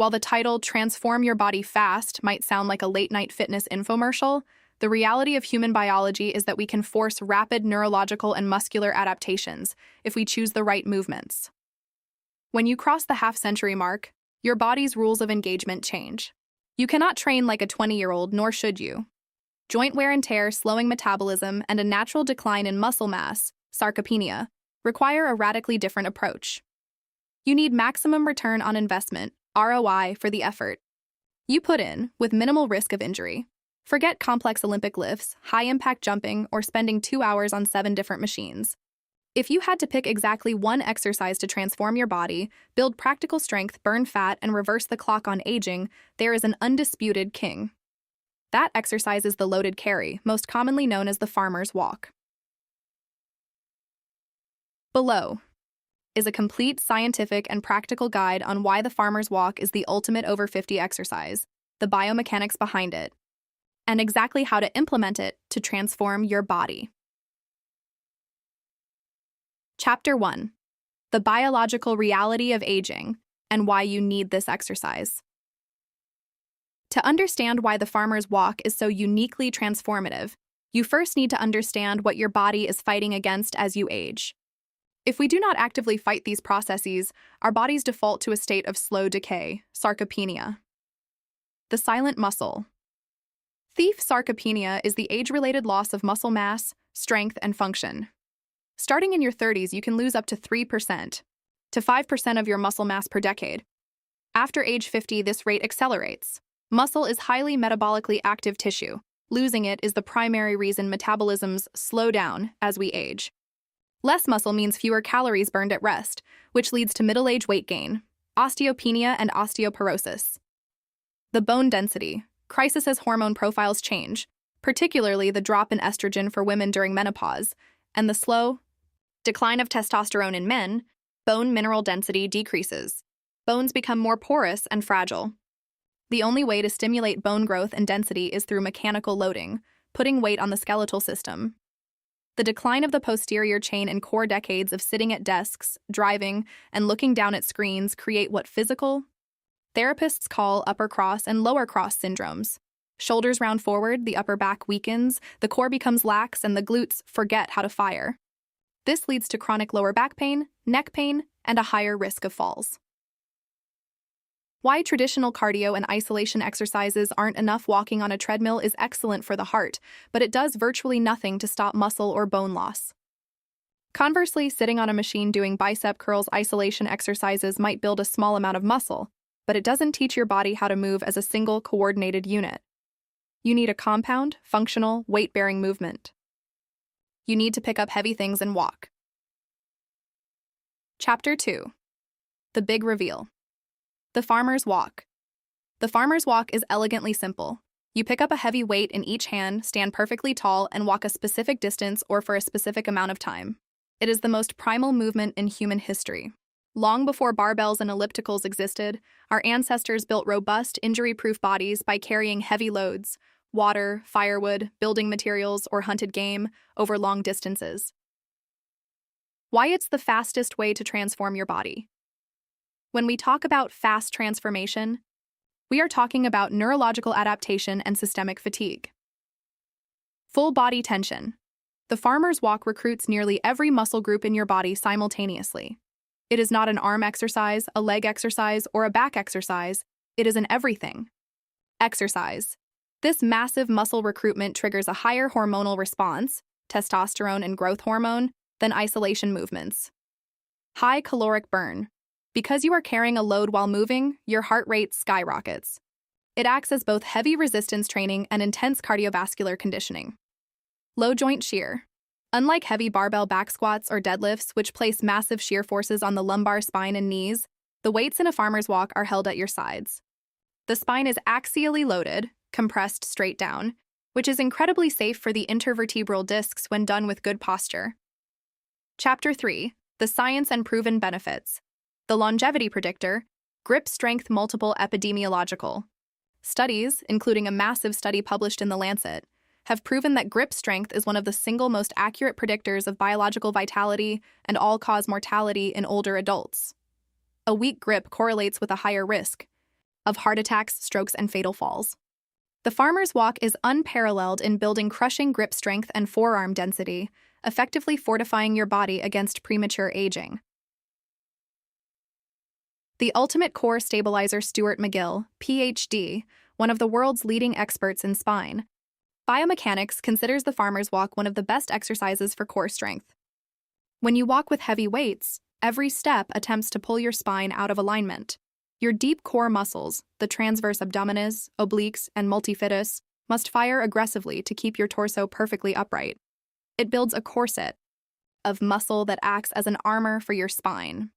While the title Transform Your Body Fast might sound like a late-night fitness infomercial, the reality of human biology is that we can force rapid neurological and muscular adaptations if we choose the right movements. When you cross the half-century mark, your body's rules of engagement change. You cannot train like a 20-year-old, nor should you. Joint wear and tear, slowing metabolism, and a natural decline in muscle mass, sarcopenia, require a radically different approach. You need maximum return on investment, ROI, for the effort you put in with minimal risk of injury. Forget complex Olympic lifts, high-impact jumping, or spending 2 hours on 7 different machines. If you had to pick exactly one exercise to transform your body, build practical strength, burn fat, and reverse the clock on aging, there is an undisputed king. That exercise is the loaded carry, most commonly known as the farmer's walk. Below is a complete scientific and practical guide on why the farmer's walk is the ultimate over 50 exercise, the biomechanics behind it, and exactly how to implement it to transform your body. Chapter 1. The biological reality of aging and why you need this exercise. To understand why the farmer's walk is so uniquely transformative, you first need to understand what your body is fighting against as you age. If we do not actively fight these processes, our bodies default to a state of slow decay, sarcopenia. The silent muscle. Thief sarcopenia is the age-related loss of muscle mass, strength, and function. Starting in your 30s, you can lose up to 3% to 5% of your muscle mass per decade. After age 50, this rate accelerates. Muscle is highly metabolically active tissue. Losing it is the primary reason metabolisms slow down as we age. Less muscle means fewer calories burned at rest, which leads to middle-age weight gain, osteopenia, and osteoporosis. The bone density. Crisis as hormone profiles change, particularly the drop in estrogen for women during menopause, and the slow decline of testosterone in men. Bone mineral density decreases. Bones become more porous and fragile. The only way to stimulate bone growth and density is through mechanical loading, putting weight on the skeletal system. The decline of the posterior chain and core decades of sitting at desks, driving, and looking down at screens create what physical therapists call upper cross and lower cross syndromes. Shoulders round forward, the upper back weakens, the core becomes lax, and the glutes forget how to fire. This leads to chronic lower back pain, neck pain, and a higher risk of falls. Why traditional cardio and isolation exercises aren't enough. Walking on a treadmill is excellent for the heart, but it does virtually nothing to stop muscle or bone loss. Conversely, sitting on a machine doing bicep curls isolation exercises might build a small amount of muscle, but it doesn't teach your body how to move as a single coordinated unit. You need a compound, functional, weight-bearing movement. You need to pick up heavy things and walk. Chapter 2. The Big Reveal. The farmer's walk. The farmer's walk is elegantly simple. You pick up a heavy weight in each hand, stand perfectly tall, and walk a specific distance or for a specific amount of time. It is the most primal movement in human history. Long before barbells and ellipticals existed, our ancestors built robust, injury-proof bodies by carrying heavy loads, water, firewood, building materials, or hunted game over long distances. Why it's the fastest way to transform your body. When we talk about fast transformation, we are talking about neurological adaptation and systemic fatigue. Full body tension. The farmer's walk recruits nearly every muscle group in your body simultaneously. It is not an arm exercise, a leg exercise, or a back exercise. It is an everything exercise. This massive muscle recruitment triggers a higher hormonal response, testosterone and growth hormone, than isolation movements. High caloric burn. Because you are carrying a load while moving, your heart rate skyrockets. It acts as both heavy resistance training and intense cardiovascular conditioning. Low joint shear. Unlike heavy barbell back squats or deadlifts, which place massive shear forces on the lumbar spine and knees, the weights in a farmer's walk are held at your sides. The spine is axially loaded, compressed straight down, which is incredibly safe for the intervertebral discs when done with good posture. Chapter 3. The Science and Proven Benefits. The Longevity Predictor, Grip Strength. Multiple epidemiological studies, including a massive study published in The Lancet, have proven that grip strength is one of the single most accurate predictors of biological vitality and all-cause mortality in older adults. A weak grip correlates with a higher risk, of heart attacks, strokes, and fatal falls. The farmer's walk is unparalleled in building crushing grip strength and forearm density, effectively fortifying your body against premature aging. The ultimate core stabilizer. Stuart McGill, PhD, one of the world's leading experts in spine biomechanics, considers the farmer's walk one of the best exercises for core strength. When you walk with heavy weights, every step attempts to pull your spine out of alignment. Your deep core muscles, the transverse abdominis, obliques, and multifidus, must fire aggressively to keep your torso perfectly upright. It builds a corset of muscle that acts as an armor for your spine.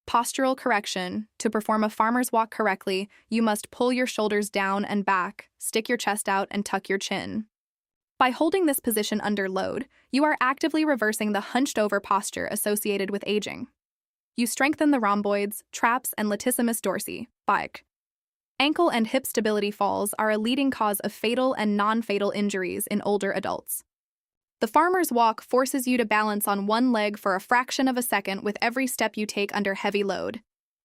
Postural correction. To perform a farmer's walk correctly, you must pull your shoulders down and back, stick your chest out, and tuck your chin. By holding this position under load, you are actively reversing the hunched-over posture associated with aging. You strengthen the rhomboids, traps, and latissimus dorsi, BIC. Ankle and hip stability. Falls are a leading cause of fatal and non-fatal injuries in older adults. The farmer's walk forces you to balance on one leg for a fraction of a second with every step you take under heavy load.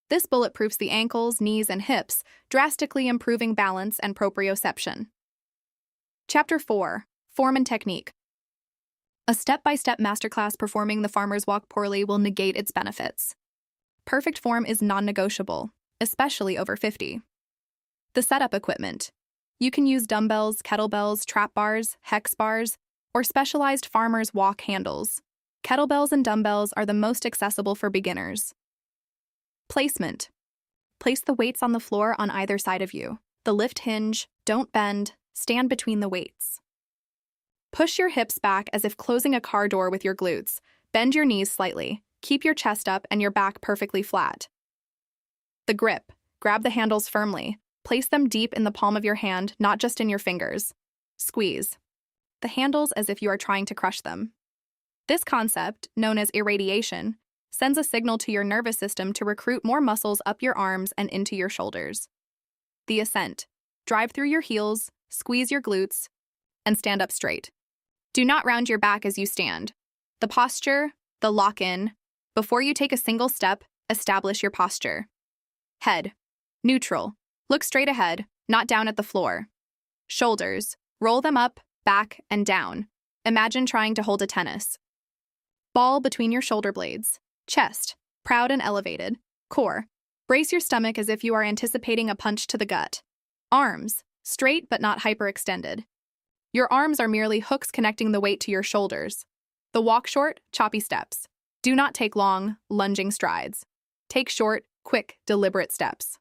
This bulletproofs the ankles, knees, and hips, drastically improving balance and proprioception. Chapter 4. Form and Technique. A step-by-step masterclass. Performing the farmer's walk poorly will negate its benefits. Perfect form is non-negotiable, especially over 50. The setup equipment. You can use dumbbells, kettlebells, trap bars, hex bars, or specialized farmer's walk handles. Kettlebells and dumbbells are the most accessible for beginners. Placement. Place the weights on the floor on either side of you. The lift hinge, don't bend, stand between the weights. Push your hips back as if closing a car door with your glutes. Bend your knees slightly. Keep your chest up and your back perfectly flat. The grip. Grab the handles firmly. Place them deep in the palm of your hand, not just in your fingers. Squeeze the handles as if you are trying to crush them. This concept, known as irradiation, sends a signal to your nervous system to recruit more muscles up your arms and into your shoulders. The ascent. Drive through your heels, squeeze your glutes, and stand up straight. Do not round your back as you stand. The posture, the lock-in. Before you take a single step, establish your posture. Head. Neutral. Look straight ahead, not down at the floor. Shoulders. Roll them up, back, and down. Imagine trying to hold a tennis ball between your shoulder blades. Chest. Proud and elevated. Core. Brace your stomach as if you are anticipating a punch to the gut. Arms. Straight but not hyperextended. Your arms are merely hooks connecting the weight to your shoulders. The walk short, choppy steps. Do not take long, lunging strides. Take short, quick, deliberate steps.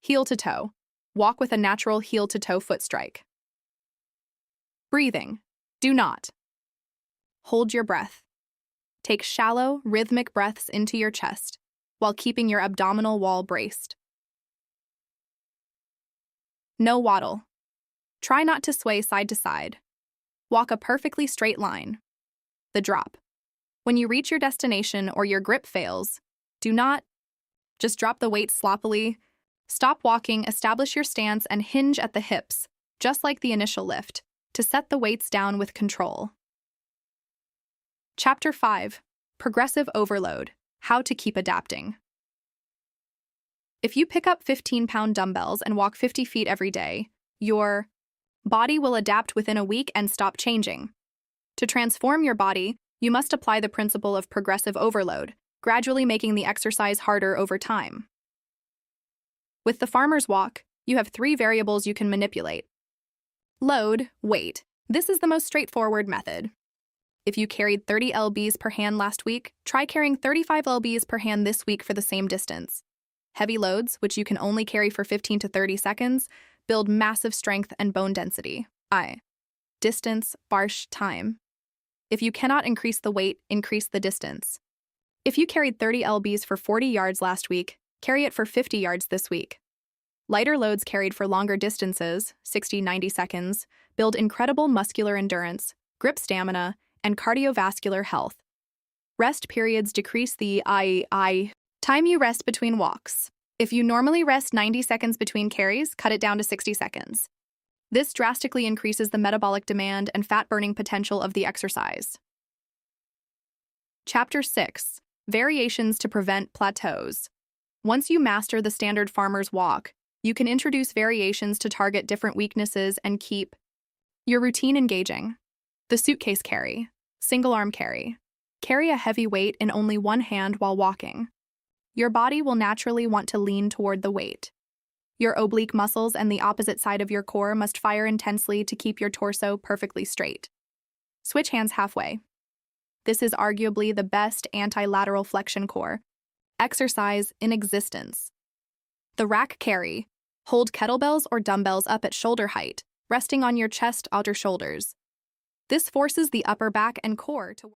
Heel to toe. Walk with a natural heel-to-toe foot strike. Breathing. Do not hold your breath. Take shallow, rhythmic breaths into your chest while keeping your abdominal wall braced. No waddle. Try not to sway side to side. Walk a perfectly straight line. The drop. When you reach your destination or your grip fails, do not just drop the weight sloppily. Stop walking, establish your stance, and hinge at the hips, just like the initial lift, to set the weights down with control. Chapter 5. Progressive Overload. How to Keep Adapting. If you pick up 15-pound dumbbells and walk 50 feet every day, your body will adapt within a week and stop changing. To transform your body, you must apply the principle of progressive overload, gradually making the exercise harder over time. With the farmer's walk, you have 3 variables you can manipulate. Load, weight. This is the most straightforward method. If you carried 30 lbs per hand last week, try carrying 35 lbs per hand this week for the same distance. Heavy loads, which you can only carry for 15 to 30 seconds, build massive strength and bone density. Distance, barsh, time. If you cannot increase the weight, increase the distance. If you carried 30 lbs for 40 yards last week, carry it for 50 yards this week. Lighter loads carried for longer distances, 60-90 seconds, build incredible muscular endurance, grip stamina, and cardiovascular health. Rest periods decrease the time you rest between walks. If you normally rest 90 seconds between carries, cut it down to 60 seconds. This drastically increases the metabolic demand and fat-burning potential of the exercise. Chapter 6. Variations to Prevent Plateaus. Once you master the standard farmer's walk, you can introduce variations to target different weaknesses and keep your routine engaging. The suitcase carry, single arm carry. Carry a heavy weight in only one hand while walking. Your body will naturally want to lean toward the weight. Your oblique muscles and the opposite side of your core must fire intensely to keep your torso perfectly straight. Switch hands halfway. This is arguably the best anti-lateral flexion core exercise in existence. The rack carry. Hold kettlebells or dumbbells up at shoulder height, resting on your chest, outer shoulders. This forces the upper back and core to